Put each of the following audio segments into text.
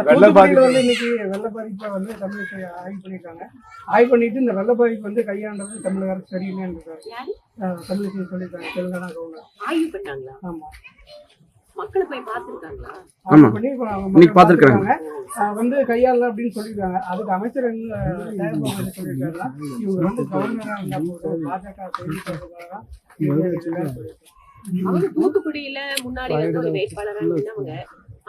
வெள்ள பாதிப்பு வந்து இன்னைக்கு வெள்ள பாதிப்பை வந்து தமிழகத்தை ஆய்வு பண்ணியிருக்காங்க. ஆய்வு பண்ணிட்டு இந்த வெள்ள பாதிப்பு வந்து கையாண்டது தமிழக அரசு சரியில்லைன்னு தமிழகத்தில் சொல்லியிருக்காங்க. தெலுங்கானா கவர்னர் ஆய்வு பண்ணாங்களா? ஆமா, மக்களை போய் பார்த்துருக்காங்களா? ஆய்வு பண்ணி பார்த்துருக்காங்க. வந்து கையாள அப்படின்னு சொல்லியிருக்காங்க. அதுக்கு அமைச்சர் என்ன சொல்லியிருக்காருன்னா, இவங்க வந்து கவர்னரா இருந்தா போதும், பாஜக அவங்க தூத்துக்குடியில முன்னாடி வந்து ஒரு வேட்பாளராக இருந்தவங்க.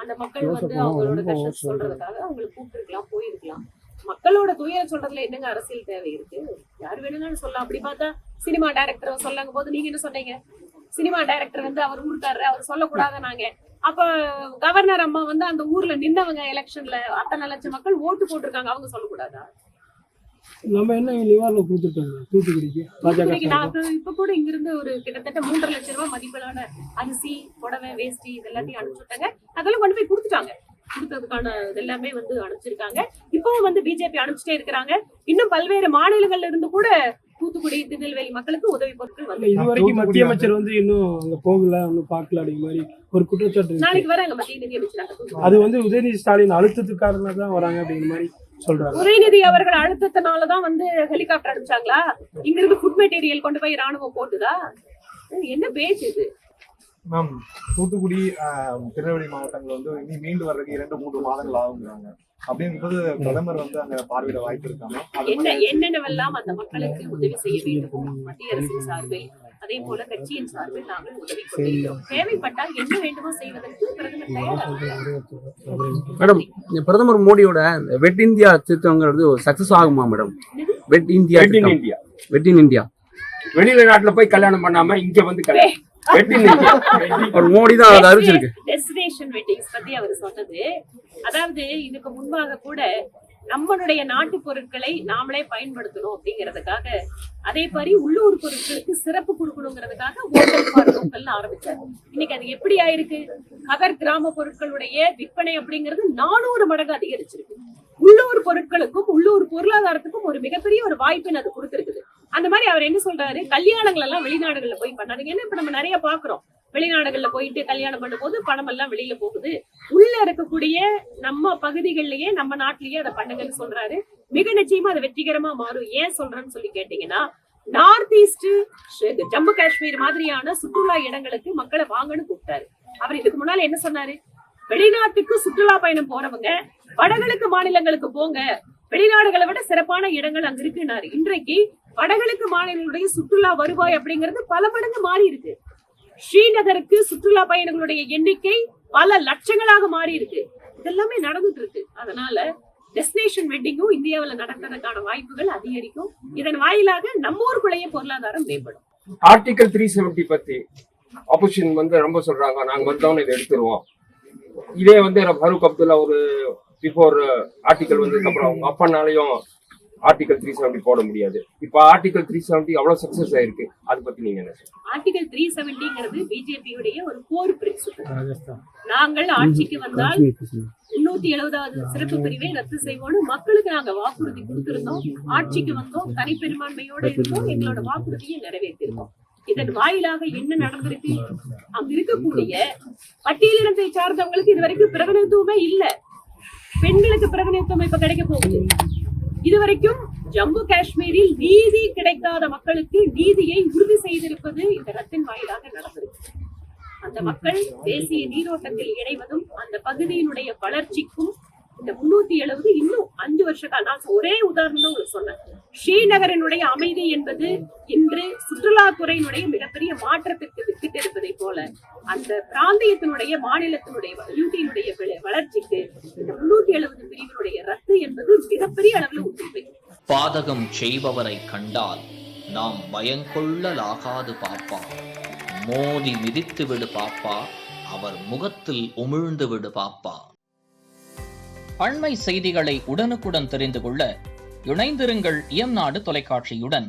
அந்த மக்கள் வந்து அவங்களோட கஷ்டத்தை சொல்றதுக்காக அவங்களை கூப்பிட்டுருக்கலாம், போயிருக்கலாம். மக்களோட துயர சொல்றதுல என்னங்க அரசியல் தேவை இருக்கு? யார் வேணும்னாலும் சொல்லலாம். அப்படி பார்த்தா சினிமா டைரக்டர் சொல்லாங்க போது நீங்க என்ன சொன்னீங்க? சினிமா டைரக்டர் வந்து அவர் ஊருக்காரரு, அவர் சொல்லக்கூடாதுன்னாங்க. அப்ப கவர்னர் அம்மா வந்து அந்த ஊர்ல நின்னவங்க எலெக்ஷன்ல அத்தனை லட்சம் மக்கள் ஓட்டு போட்டிருக்காங்க, அவங்க சொல்லக்கூடாதா? நம்ம என்ன நிவாரணம் கொடுத்துருக்காங்க தூத்துக்குடிக்கு? இப்ப கூட இங்க இருந்து ஒரு கிட்டத்தட்ட 3.5 லட்சம் ரூபாய் மதிப்பிலான அரிசி, புடவை, வேஷ்டி இது எல்லாத்தையும் அனுப்பிச்சுட்டாங்க. அதெல்லாம் கொண்டு போய் கொடுத்துட்டாங்க. கொடுத்ததுக்கான எல்லாமே வந்து அனுப்பிச்சிருக்காங்க. இப்பவும் வந்து பிஜேபி அனுப்பிச்சிட்டே இருக்கிறாங்க. இன்னும் பல்வேறு மாநிலங்கள்ல இருந்து கூட தூத்துக்குடி, திருநெல்வேலி மக்களுக்கு உதவி பொருட்கள் வந்து இதுவரைக்கும் மத்திய அமைச்சர் வந்து இன்னும் அங்க போகல, இன்னும் பார்க்கல அப்படிங்கிற மாதிரி ஒரு குற்றச்சாட்டு. நாளைக்கு வராங்க மத்திய நிதி அமைச்சர். அது வந்து உதயநிதி ஸ்டாலின் அழுத்தத்துக்காக தான் வராங்க அப்படிங்கிற மாதிரி சொல்றாங்க. உதயநிதி அவர்கள் அழுத்தத்தினாலதான் வந்து ஹெலிகாப்டர் அனுப்பிச்சாங்களா? இங்க இருந்து ஃபுட் மெட்டீரியல் கொண்டு போய் ராணுவம் போட்டுதா? என்ன பேச்சு இது? மேம், தூத்துக்குடி திருநெல்வேலி மாவட்டங்கள் வந்து இனி மீண்டு வர்றதுக்கு 2-3 மாதங்கள் ஆகுங்கிறாங்க. அப்படிங்கும்போது பிரதமர் வந்து அங்க பார்வையிட வாய்ப்பு இருக்காங்க. என்னென்னவெல்லாம் அந்த மக்களுக்கு உதவி செய்ய வேண்டும் மத்திய அரசின் சார்பில், அதே போல கட்சியின் சார்பில் நாங்கள் உதவி கொண்டிருக்கிறோம். தேவைப்பட்டால் என்ன வேண்டுமோ செய்வதற்கு பிரதமர் தயாராக. மேடம், பிரதமர் மோடியோட வெட் இந்தியா திட்டங்கிறது சக்சஸ் ஆகுமா madam? Wet India wet in India வெளியில நாட்டுல போய் கல்யாணம் பண்ணாம இங்க வந்து மோடி தான் அதை அறிவிச்சிருக்கு. டெஸ்டினேஷன் வெட்டிங்ஸ் பத்தி அவர் சொன்னது, அதாவது இதுக்கு முன்பாக கூட நம்மளுடைய நாட்டு பொருட்களை நாமளே பயன்படுத்தணும் அப்படிங்கறதுக்காக, அதே மாதிரி உள்ளூர் பொருட்களுக்கு சிறப்பு கொடுக்கணுங்கிறதுக்காக ஹோட்டல் ஃபார் லோக்கல்னு ஆரம்பிச்சாரு. இன்னைக்கு அது எப்படி ஆயிருக்கு? கதர் கிராம பொருட்களுடைய விற்பனை அப்படிங்கிறது 400 மடங்கு அதிகரிச்சிருக்கு. உள்ளூர் பொருட்களுக்கும் உள்ளூர் பொருளாதாரத்துக்கும் ஒரு மிகப்பெரிய ஒரு வாய்ப்பு அது கொடுத்திருக்குது. அந்த மாதிரி அவர் என்ன சொல்றாரு, கல்யாணங்கள் எல்லாம் வெளிநாடுகள்ல போய் பண்ணாதீங்க. ஏன்னா இப்ப நம்ம நிறைய பாக்குறோம், வெளிநாடுகள்ல போயிட்டு கல்யாணம் பண்ணும் போது பணம் எல்லாம் வெளியில போகுது. உள்ள இருக்கக்கூடிய நம்ம பகுதிகளிலேயே நம்ம நாட்டிலேயே அதை பண்ணுங்கன்னு சொல்றாரு. மிக நிச்சயமா அது வெற்றிகரமா மாறும். ஏன் சொல்றேன்னு சொல்லி கேட்டீங்கன்னா, நார்த் ஈஸ்ட், ஜம்மு காஷ்மீர் மாதிரியான சுற்றுலா இடங்களுக்கு மக்களை வாங்கன்னு கூப்பிட்டாரு. அவர் இதுக்கு முன்னால என்ன சொன்னாரு? வெளிநாட்டுக்கு சுற்றுலா பயணம் போறவங்க வடகிழக்கு மாநிலங்களுக்கு போங்க, வெளிநாடுகளை விட சிறப்பான இடங்கள் அங்க இருக்குன்னாரு. இன்றைக்கு வடகிழக்கு மாநிலங்களுடைய சுற்றுலா வருவாய் அப்படிங்கிறது பல மடங்கு மாறி இருக்கு. ஸ்ரீநகருக்கு சுற்றுலா பயணிகளுடைய எண்ணிக்கை பல லட்சங்களாக மாறி இருக்கு. இதெல்லாமே நடந்துட்டு இருக்கு. அதனால டெஸ்டினேஷன் வெட்டிங்கும் இந்தியாவில் நடக்கிறதுக்கான வாய்ப்புகள் அதிகரிக்கும். இதன் வாயிலாக நம்ம ஊருக்குள்ளேயே பொருளாதாரம் மேம்படும். ஆர்டிகல் 370 பத்தி ஆப்போசிஷன் வந்து ரொம்ப சொல்றாங்க, நாங்க வந்தோம்னு இதை எடுத்துருவோம். இதே வந்து ஃபரூக் அப்துல்லா ஒரு பிஃபோர் ஆர்டிகல் வந்ததுக்கு அப்புறம் அவங்க அப்பனாலையும் ஆர்டிகல் 370 போட முடியாது. இப்ப ஆர்டிகல் 370 அவ்வளவு சக்சஸ் ஆயிருக்கு. அதை பத்தி நீங்க என்ன சொல்றீங்க? ஆர்டிகல் 370ங்கிறது பிஜேபியுடைய ஒரு கோர் பிரின்சிபல். நாங்கள் ஆட்சிக்கு வந்தால் 370வது சிறப்பு பிரிவை ரத்து செய்வோம்னு மக்களுக்கு நாங்க வாக்குறுதி கொடுத்திருந்தோம். ஆட்சிக்கு வந்தோம், தனிப்பெரும்பான்மையோட இருந்தோம், எங்களோட வாக்குறுதியை நிறைவேற்றிருக்கோம். இதன் வாயிலாக என்ன நடந்திருக்கு? அங்க இருக்கக்கூடிய பட்டியலினத்தை சார்ந்தவங்களுக்கு இதுவரைக்கும் பிரதிநிதித்துவமே இல்ல. பெண்களுக்கு பிரதிநிதித்துவம் இப்ப கிடைக்க போகுது. இதுவரைக்கும் ஜம்மு காஷ்மீரில் நீதி கிடைக்காத மக்களுக்கு நீதியை உறுதி செய்திருப்பது இந்த ரத்தின் வாயிலாக நடந்திருக்கு. அந்த மக்கள் தேசிய நீரோட்டத்தில் இணைவதும் அந்த பகுதியினுடைய வளர்ச்சிக்கும் இந்த 370 இன்னும் 5 வருஷ காலம். நான் ஒரே உதாரணம் தான் உங்களுக்கு சொன்னேன். ஸ்ரீநகரினுடைய அமைதி என்பது இன்று சுற்றுலாத்துறையினுடைய மிகப்பெரிய மாற்றத்திற்கு வித்திட்டு இருப்பதை போல அந்த பிராந்தியத்தினுடைய மாநிலத்தினுடைய யூட்டியினுடைய வளர்ச்சிக்கு இந்த 370 பிரிவினுடைய ரத்து என்பது மிகப்பெரிய அளவில் உதவி. பாதகம் செய்பவரை கண்டால் நாம் பயங்கொள்ளலாகாது பாப்பா, மோதி மிதித்து விடு பாப்பா, அவர் முகத்தில் உமிழ்ந்து விடு பாப்பா. அண்மை செய்திகளை உடனுக்குடன் தெரிந்து கொள்ள இணைந்திருங்கள் இயம்நாடு தொலைக்காட்சியுடன்.